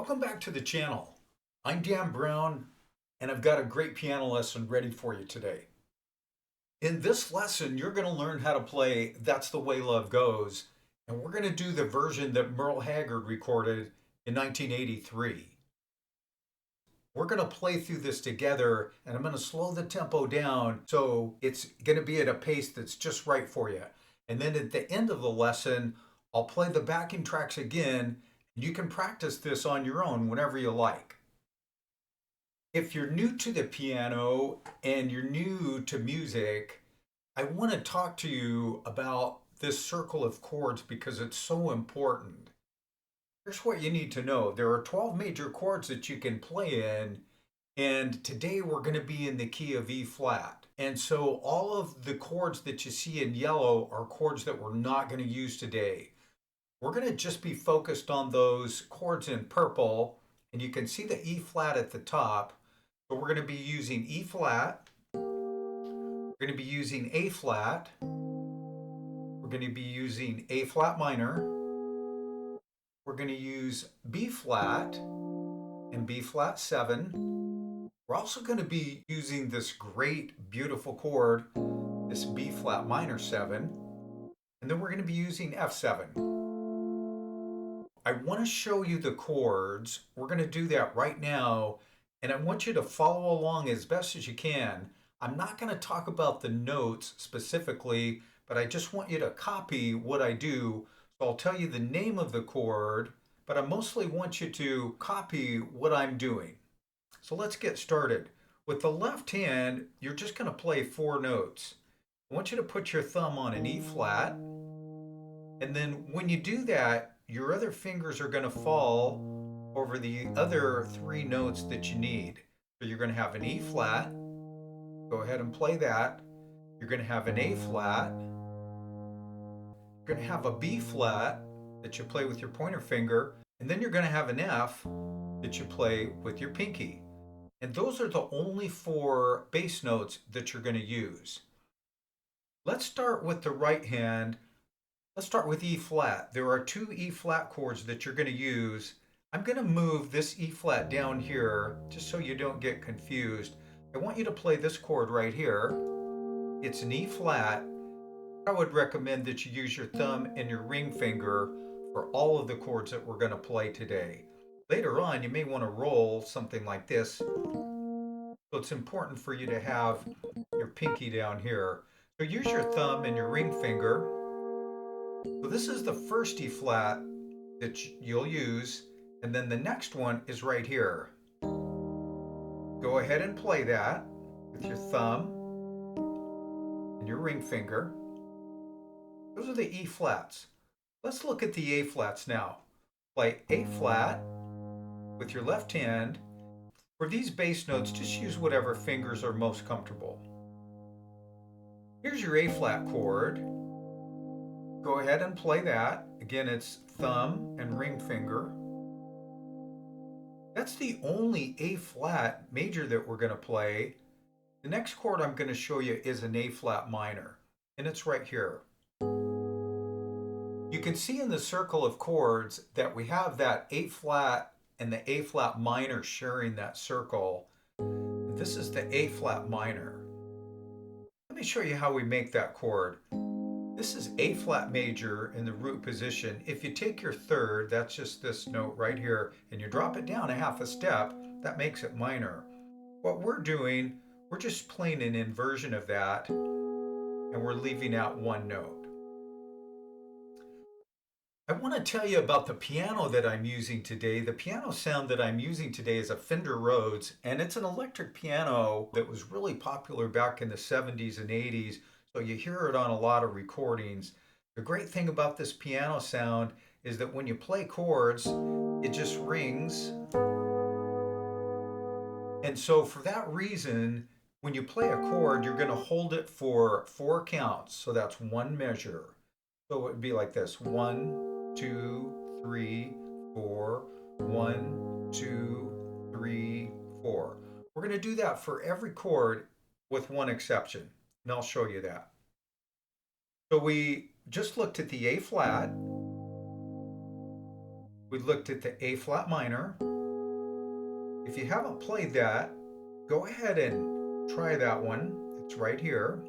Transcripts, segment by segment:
Welcome back to the channel. I'm Dan Brown, and I've got a great piano lesson ready for you today. In this lesson, you're going to learn how to play That's the Way Love Goes, and we're going to do the version that Merle Haggard recorded in 1983. We're going to play through this together, and I'm going to slow the tempo down so it's going to be at a pace that's just right for you. And then at the end of the lesson, I'll play the backing tracks again. You can practice this on your own whenever you like. If you're new to the piano and you're new to music, I want to talk to you about this circle of chords because it's so important. Here's what you need to know. There are 12 major chords that you can play in, and today we're going to be in the key of E flat. And so all of the chords that you see in yellow are chords that we're not going to use today. We're going to just be focused on those chords in purple, and you can see the E flat at the top. So we're going to be using E flat, we're going to be using A flat, we're going to be using A flat minor, we're going to use B flat and B flat 7. We're also going to be using this great, beautiful chord, this B flat minor 7, and then we're going to be using F7. I want to show you the chords. We're going to do that right now, and I want you to follow along as best as you can. I'm not going to talk about the notes specifically, but I just want you to copy what I do. So I'll tell you the name of the chord, but I mostly want you to copy what I'm doing. So let's get started. With the left hand, you're just going to play 4 notes. I want you to put your thumb on an E flat, and then when you do that, your other fingers are going to fall over the other 3 notes that you need. So you're going to have an E flat. Go ahead and play that. You're going to have an A flat. You're going to have a B flat that you play with your pointer finger. And then you're going to have an F that you play with your pinky. And those are the only 4 bass notes that you're going to use. Let's start with the right hand. Let's start with E flat. There are 2 E flat chords that you're going to use. I'm going to move this E flat down here just so you don't get confused. I want you to play this chord right here. It's an E flat. I would recommend that you use your thumb and your ring finger for all of the chords that we're going to play today. Later on, you may want to roll something like this. So it's important for you to have your pinky down here. So use your thumb and your ring finger. So this is the first E flat that you'll use, and then the next one is right here. Go ahead and play that with your thumb and your ring finger. Those are the E flats. Let's look at the A flats now. Play A flat with your left hand. For these bass notes, just use whatever fingers are most comfortable. Here's your A flat chord. Go ahead and play that. Again, it's thumb and ring finger. That's the only A flat major that we're going to play. The next chord I'm going to show you is an A flat minor, and it's right here. You can see in the circle of chords that we have that A flat and the A flat minor sharing that circle. This is the A flat minor. Let me show you how we make that chord. This is A flat major in the root position. If you take your third, that's just this note right here, and you drop it down a half a step, that makes it minor. What we're doing, we're just playing an inversion of that, and we're leaving out 1 note. I want to tell you about the piano that I'm using today. The piano sound that I'm using today is a Fender Rhodes, and it's an electric piano that was really popular back in the 70s and 80s. So you hear it on a lot of recordings. The great thing about this piano sound is that when you play chords, it just rings. And so for that reason, when you play a chord, you're going to hold it for 4 counts. So that's 1 measure. So it would be like this: 1, 2, 3, 4, 1, 2, 3, 4. We're going to do that for every chord with 1 exception. And I'll show you that. So we just looked at the A flat. We looked at the A flat minor. If you haven't played that, go ahead and try that one. It's right here.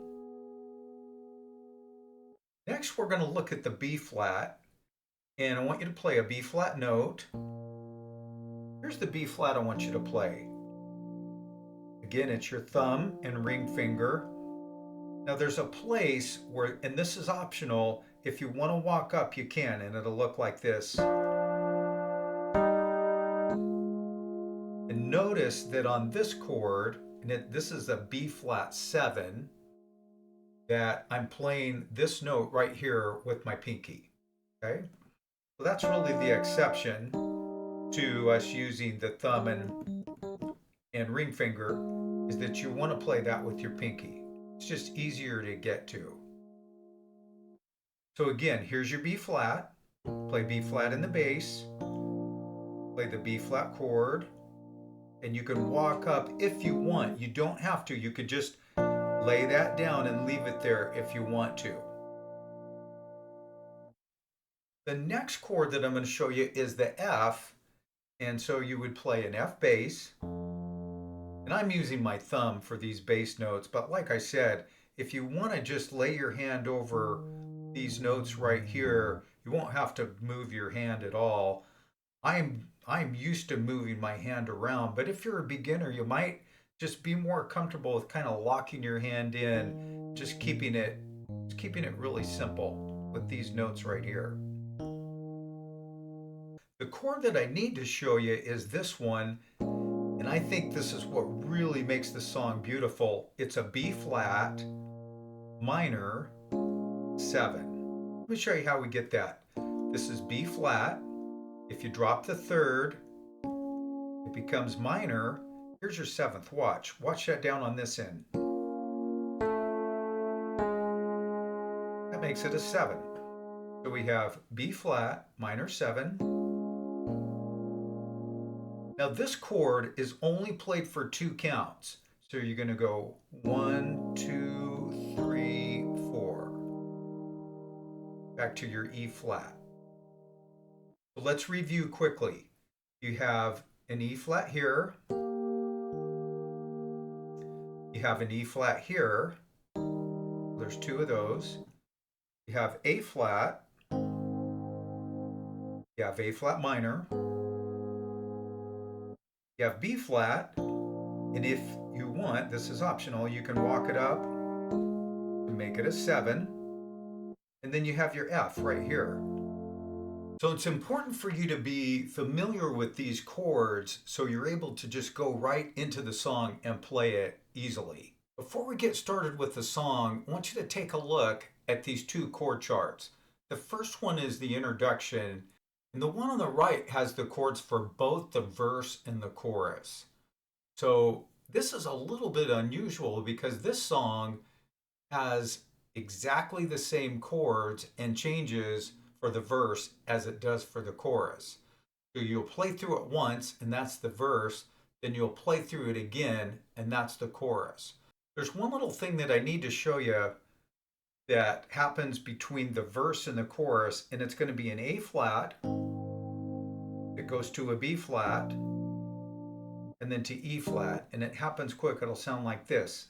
Next, we're going to look at the B flat, and I want you to play a B flat note. Here's the B flat I want you to play. Again, it's your thumb and ring finger. Now there's a place where, and this is optional, if you want to walk up, you can, and it'll look like this. And notice that on this chord, and this is a B flat 7, that I'm playing this note right here with my pinky. Okay? So that's really the exception to us using the thumb and ring finger, is that you want to play that with your pinky. It's just easier to get to. So again, here's your B flat. Play B flat in the bass. Play the B flat chord. And you can walk up if you want. You don't have to. You could just lay that down and leave it there if you want to. The next chord that I'm going to show you is the F. And so you would play an F bass. And I'm using my thumb for these bass notes, but like I said, if you want to just lay your hand over these notes right here, you won't have to move your hand at all. I'm used to moving my hand around, but if you're a beginner, you might just be more comfortable with kind of locking your hand in, just keeping it really simple with these notes right here. The chord that I need to show you is this one. And I think this is what really makes the song beautiful. It's a B flat minor 7. Let me show you how we get that. This is B flat. If you drop the third, it becomes minor. Here's your 7th. Watch that down on this end. That makes it a 7. So we have B flat minor 7. Now this chord is only played for 2 counts. So you're going to go 1, 2, 3, 4. Back to your E flat. So let's review quickly. You have an E flat here. You have an E flat here. There's 2 of those. You have A flat. You have A flat minor. You have B flat, and if you want, this is optional, you can walk it up to make it a 7, and then you have your F right here. So it's important for you to be familiar with these chords so you're able to just go right into the song and play it easily. Before we get started with the song, I want you to take a look at these 2 chord charts. The first one is the introduction, and the one on the right has the chords for both the verse and the chorus. So this is a little bit unusual because this song has exactly the same chords and changes for the verse as it does for the chorus. So you'll play through it once, and that's the verse. Then you'll play through it again, and that's the chorus. There's one little thing that I need to show you that happens between the verse and the chorus, and it's going to be an A flat. It goes to a B flat, and then to E flat, and it happens quick. It'll sound like this.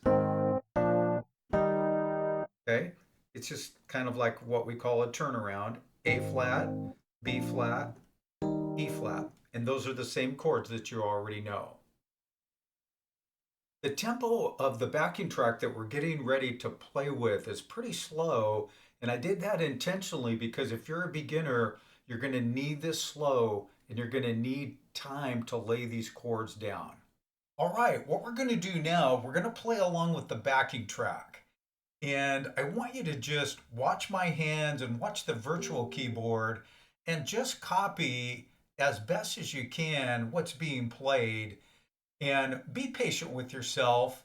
Okay? It's just kind of like what we call a turnaround. A flat, B flat, E flat. And those are the same chords that you already know. The tempo of the backing track that we're getting ready to play with is pretty slow, and I did that intentionally because if you're a beginner, you're going to need this slow, and you're going to need time to lay these chords down. All right, what we're going to do now, we're going to play along with the backing track. And I want you to just watch my hands and watch the virtual keyboard and just copy as best as you can what's being played. And be patient with yourself.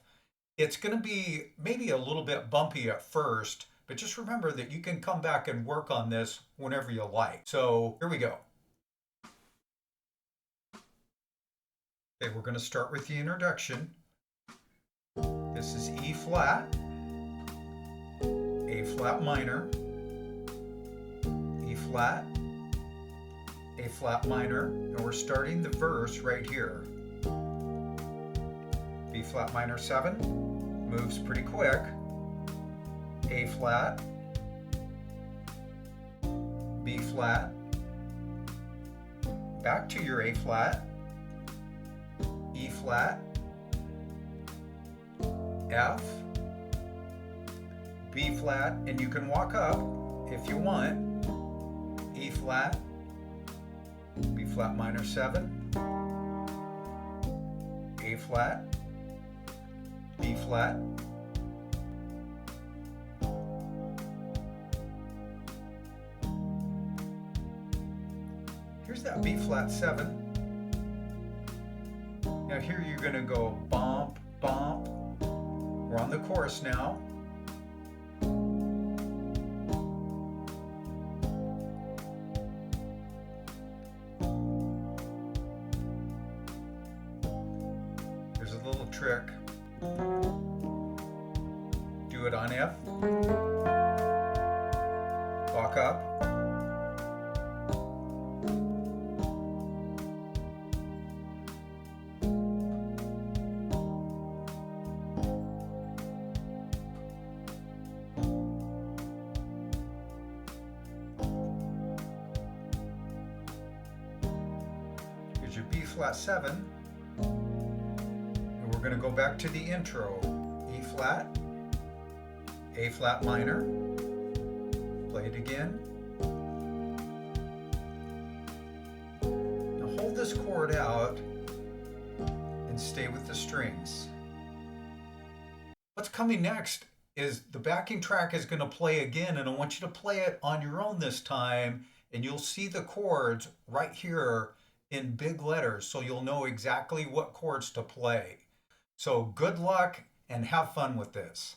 It's going to be maybe a little bit bumpy at first, but just remember that you can come back and work on this whenever you like. So here we go. Okay, we're going to start with the introduction. This is E flat, A flat minor, E flat, A flat minor, and we're starting the verse right here. B flat minor 7, moves pretty quick, A flat, B flat, back to your A flat, E flat, F, B flat, and you can walk up if you want, E flat, B flat minor 7, A flat, B flat, here's that B flat 7. Now here you're going to go bump, bump. We're on the chorus now. There's a little trick. Do it on F. Walk up. Here's your B flat 7. And we're going to go back to the intro. E flat, A flat minor, play it again. Now hold this chord out and stay with the strings. What's coming next is the backing track is going to play again, and I want you to play it on your own this time, and you'll see the chords right here in big letters, so you'll know exactly what chords to play. So good luck and have fun with this.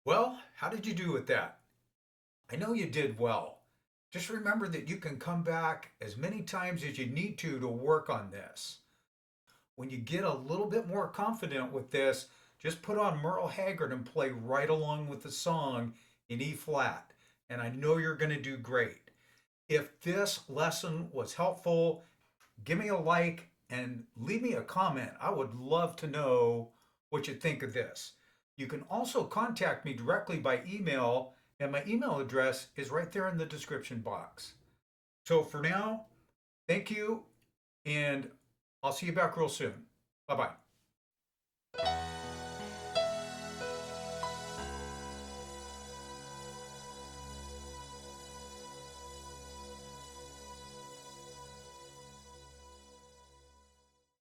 Well, how did you do with that? I know you did well. Just remember that you can come back as many times as you need to work on this. When you get a little bit more confident with this, just put on Merle Haggard and play right along with the song in E flat. And I know you're going to do great. If this lesson was helpful, give me a like and leave me a comment. I would love to know what you think of this. You can also contact me directly by email, and my email address is right there in the description box. So for now, thank you, and I'll see you back real soon. Bye-bye.